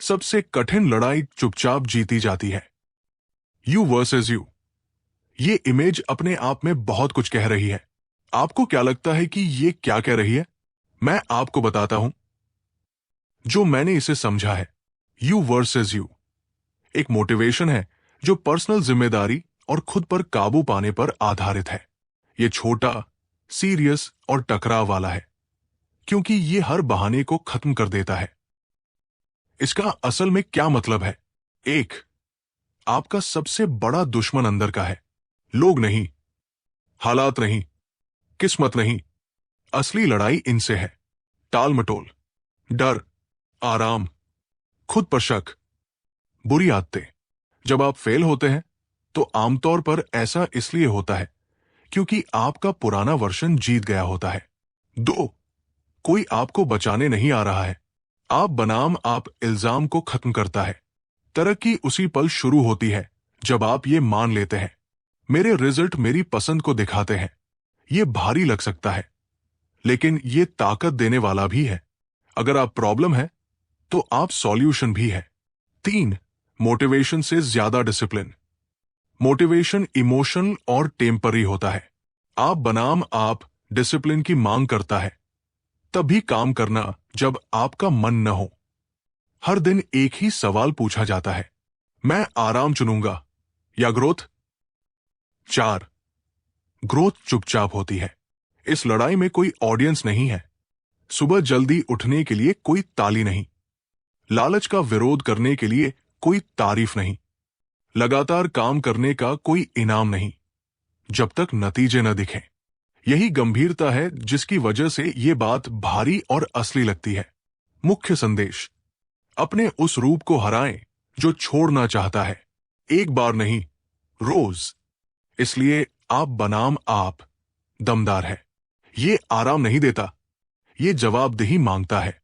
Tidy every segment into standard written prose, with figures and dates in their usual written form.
सबसे कठिन लड़ाई चुपचाप जीती जाती है। You versus you. ये इमेज अपने आप में बहुत कुछ कह रही है। आपको क्या लगता है कि ये क्या कह रही है? मैं आपको बताता हूं जो मैंने इसे समझा है। यू वर्सेस यू एक मोटिवेशन है जो पर्सनल जिम्मेदारी और खुद पर काबू पाने पर आधारित है। ये छोटा, सीरियस और टकराव वाला है क्योंकि ये हर बहाने को खत्म कर देता है। इसका असल में क्या मतलब है? एक, आपका सबसे बड़ा दुश्मन अंदर का है। लोग नहीं, हालात नहीं, किस्मत नहीं। असली लड़ाई इनसे है। टाल मटोल, डर, आराम, खुद पर शक, बुरी आदतें। जब आप फेल होते हैं तो आमतौर पर ऐसा इसलिए होता है क्योंकि आपका पुराना वर्जन जीत गया होता है। दो, कोई आपको बचाने नहीं आ रहा है। आप बनाम आप इल्जाम को खत्म करता है। तरक्की उसी पल शुरू होती है जब आप ये मान लेते हैं, मेरे रिजल्ट मेरी पसंद को दिखाते हैं। ये भारी लग सकता है लेकिन ये ताकत देने वाला भी है। अगर आप प्रॉब्लम है तो आप सॉल्यूशन भी है। तीन, मोटिवेशन से ज्यादा डिसिप्लिन। मोटिवेशन इमोशनल और टेम्पररी होता है। आप बनाम आप डिसिप्लिन की मांग करता है। तभी काम करना जब आपका मन न हो। हर दिन एक ही सवाल पूछा जाता है, मैं आराम चुनूंगा या ग्रोथ? चार, ग्रोथ चुपचाप होती है। इस लड़ाई में कोई ऑडियंस नहीं है। सुबह जल्दी उठने के लिए कोई ताली नहीं, लालच का विरोध करने के लिए कोई तारीफ नहीं, लगातार काम करने का कोई इनाम नहीं, जब तक नतीजे न दिखें। यही गंभीरता है जिसकी वजह से ये बात भारी और असली लगती है। मुख्य संदेश, अपने उस रूप को हराएं जो छोड़ना चाहता है। एक बार नहीं, रोज। इसलिए आप बनाम आप दमदार है। ये आराम नहीं देता, ये जवाबदेही मांगता है।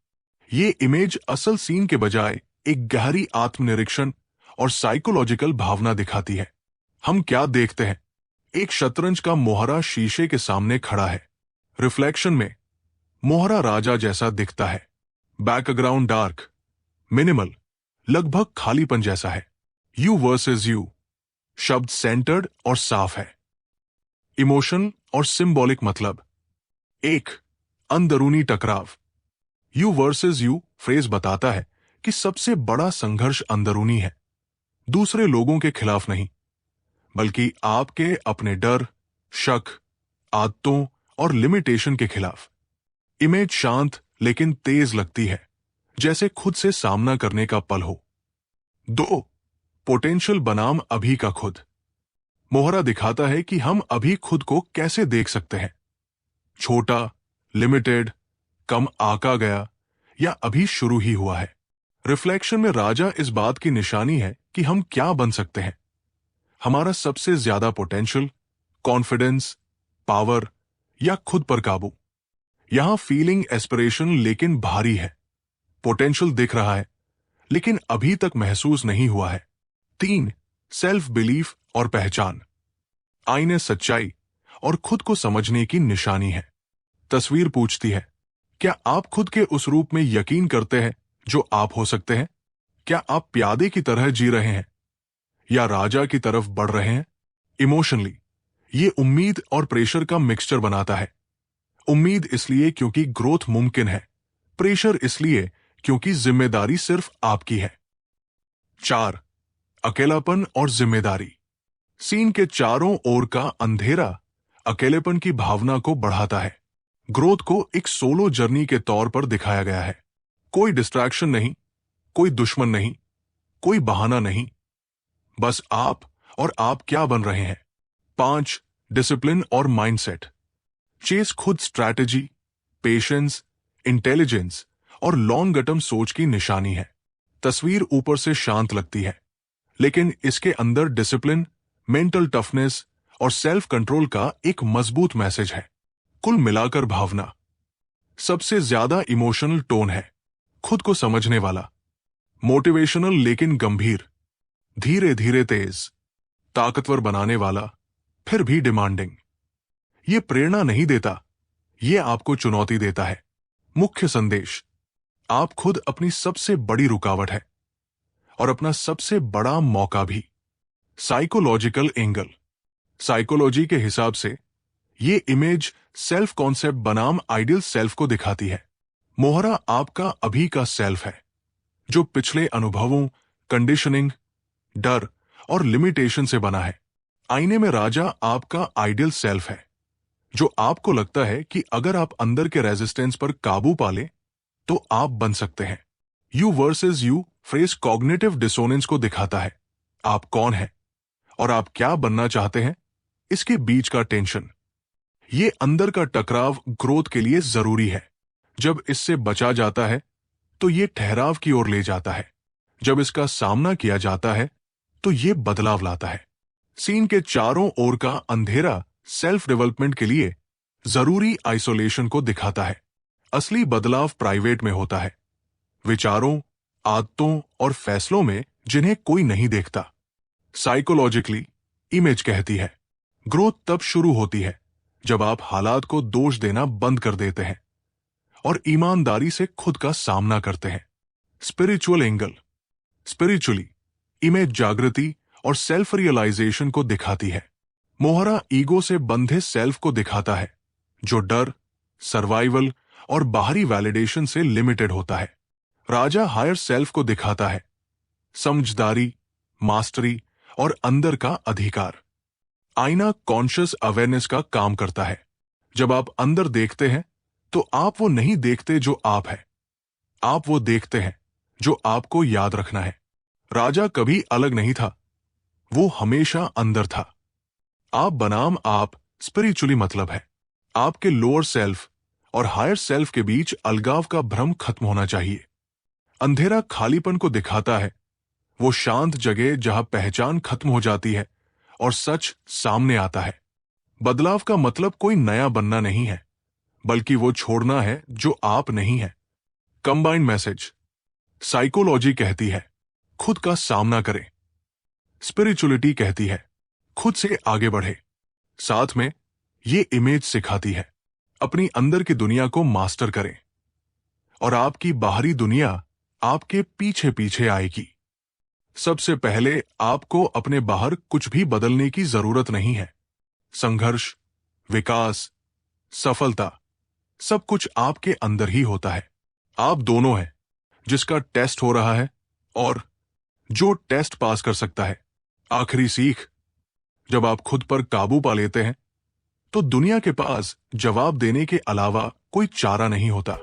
ये इमेज असल सीन के बजाय एक गहरी आत्मनिरीक्षण और साइकोलॉजिकल भावना दिखाती है। हम क्या देखते हैं? एक शतरंज का मोहरा शीशे के सामने खड़ा है। रिफ्लेक्शन में मोहरा राजा जैसा दिखता है। बैकग्राउंड डार्क, मिनिमल, लगभग खालीपन जैसा है। यू वर्सेस यू शब्द सेंटर्ड और साफ है। इमोशन और सिंबॉलिक मतलब, एक, अंदरूनी टकराव। यू वर्सेस यू फ्रेज बताता है कि सबसे बड़ा संघर्ष अंदरूनी है, दूसरे लोगों के खिलाफ नहीं, बल्कि आपके अपने डर, शक, आदतों और लिमिटेशन के खिलाफ। इमेज शांत लेकिन तेज लगती है, जैसे खुद से सामना करने का पल हो। दो, पोटेंशियल बनाम अभी का खुद। मोहरा दिखाता है कि हम अभी खुद को कैसे देख सकते हैं। छोटा, लिमिटेड, कम आका गया या अभी शुरू ही हुआ है। रिफ्लेक्शन में राजा इस बात की निशानी है कि हम क्या बन सकते हैं। हमारा सबसे ज्यादा पोटेंशियल, कॉन्फिडेंस, पावर या खुद पर काबू। यहां फीलिंग एस्पिरेशन लेकिन भारी है। पोटेंशियल दिख रहा है लेकिन अभी तक महसूस नहीं हुआ है। तीन, सेल्फ बिलीफ और पहचान। आईने सच्चाई और खुद को समझने की निशानी है। तस्वीर पूछती है, क्या आप खुद के उस रूप में यकीन करते हैं जो आप हो सकते हैं? क्या आप प्यादे की तरह जी रहे हैं या राजा की तरफ बढ़ रहे हैं? इमोशनली ये उम्मीद और प्रेशर का मिक्सचर बनाता है। उम्मीद इसलिए क्योंकि ग्रोथ मुमकिन है, प्रेशर इसलिए क्योंकि जिम्मेदारी सिर्फ आपकी है। चार, अकेलापन और जिम्मेदारी। सीन के चारों ओर का अंधेरा अकेलेपन की भावना को बढ़ाता है। ग्रोथ को एक सोलो जर्नी के तौर पर दिखाया गया है। कोई डिस्ट्रैक्शन नहीं, कोई दुश्मन नहीं, कोई बहाना नहीं, बस आप और आप क्या बन रहे हैं। पांच, डिसिप्लिन और माइंडसेट। चेस खुद स्ट्रैटेजी, पेशेंस, इंटेलिजेंस और लॉन्ग टर्म सोच की निशानी है। तस्वीर ऊपर से शांत लगती है लेकिन इसके अंदर डिसिप्लिन, मेंटल टफनेस और सेल्फ कंट्रोल का एक मजबूत मैसेज है। कुल मिलाकर भावना, सबसे ज्यादा इमोशनल टोन है, खुद को समझने वाला, मोटिवेशनल लेकिन गंभीर, धीरे धीरे तेज, ताकतवर बनाने वाला, फिर भी डिमांडिंग। ये प्रेरणा नहीं देता, ये आपको चुनौती देता है। मुख्य संदेश, आप खुद अपनी सबसे बड़ी रुकावट है। और अपना सबसे बड़ा मौका भी। Psychological angle. साइकोलॉजी के हिसाब से ये इमेज सेल्फ कॉन्सेप्ट बनाम आइडियल सेल्फ को दिखाती है। मोहरा आपका अभी का सेल्फ है, जो पिछले अनुभवों, कंडीशनिंग, डर और लिमिटेशन से बना है। आईने में राजा आपका आइडियल सेल्फ है, जो आपको लगता है कि अगर आप अंदर के रेजिस्टेंस पर काबू पा लें तो आप बन सकते हैं। You versus you phrase cognitive dissonance को दिखाता है। आप कौन हैं और आप क्या बनना चाहते हैं, इसके बीच का टेंशन। ये अंदर का टकराव ग्रोथ के लिए जरूरी है। जब इससे बचा जाता है तो ये ठहराव की ओर ले जाता है। जब इसका सामना किया जाता है तो ये बदलाव लाता है। सीन के चारों ओर का अंधेरा सेल्फ डेवलपमेंट के लिए जरूरी आइसोलेशन को दिखाता है। असली बदलाव प्राइवेट में होता है, विचारों, आदतों और फैसलों में जिन्हें कोई नहीं देखता। साइकोलॉजिकली इमेज कहती है ग्रोथ तब शुरू होती है जब आप हालात को दोष देना बंद कर देते हैं और ईमानदारी से खुद का सामना करते हैं। Spiritual angle. स्पिरिचुअली इमेज जागृति और सेल्फ रियलाइजेशन को दिखाती है। मोहरा ईगो से बंधे सेल्फ को दिखाता है, जो डर, सर्वाइवल और बाहरी वैलिडेशन से लिमिटेड होता है। राजा हायर सेल्फ को दिखाता है, समझदारी, मास्टरी और अंदर का अधिकार। आईना कॉन्शियस अवेयरनेस का काम करता है। जब आप अंदर देखते हैं तो आप वो नहीं देखते जो आप है, आप वो देखते हैं जो आपको याद रखना है। राजा कभी अलग नहीं था, वो हमेशा अंदर था। आप बनाम आप स्पिरिचुअली मतलब है आपके लोअर सेल्फ और हायर सेल्फ के बीच अलगाव का भ्रम खत्म होना चाहिए। अंधेरा खालीपन को दिखाता है, वो शांत जगह जहां पहचान खत्म हो जाती है और सच सामने आता है। बदलाव का मतलब कोई नया बनना नहीं है, बल्कि वो छोड़ना है जो आप नहीं है। Combined message. साइकोलॉजी कहती है खुद का सामना करें, स्पिरिचुअलिटी कहती है खुद से आगे बढ़े। साथ में ये इमेज सिखाती है अपनी अंदर की दुनिया को मास्टर करें और आपकी बाहरी दुनिया आपके पीछे पीछे आएगी। सबसे पहले आपको अपने बाहर कुछ भी बदलने की जरूरत नहीं है। संघर्ष, विकास, सफलता सब कुछ आपके अंदर ही होता है। आप दोनों हैं, जिसका टेस्ट हो रहा है और जो टेस्ट पास कर सकता है। आखिरी सीख, जब आप खुद पर काबू पा लेते हैं तो दुनिया के पास जवाब देने के अलावा कोई चारा नहीं होता।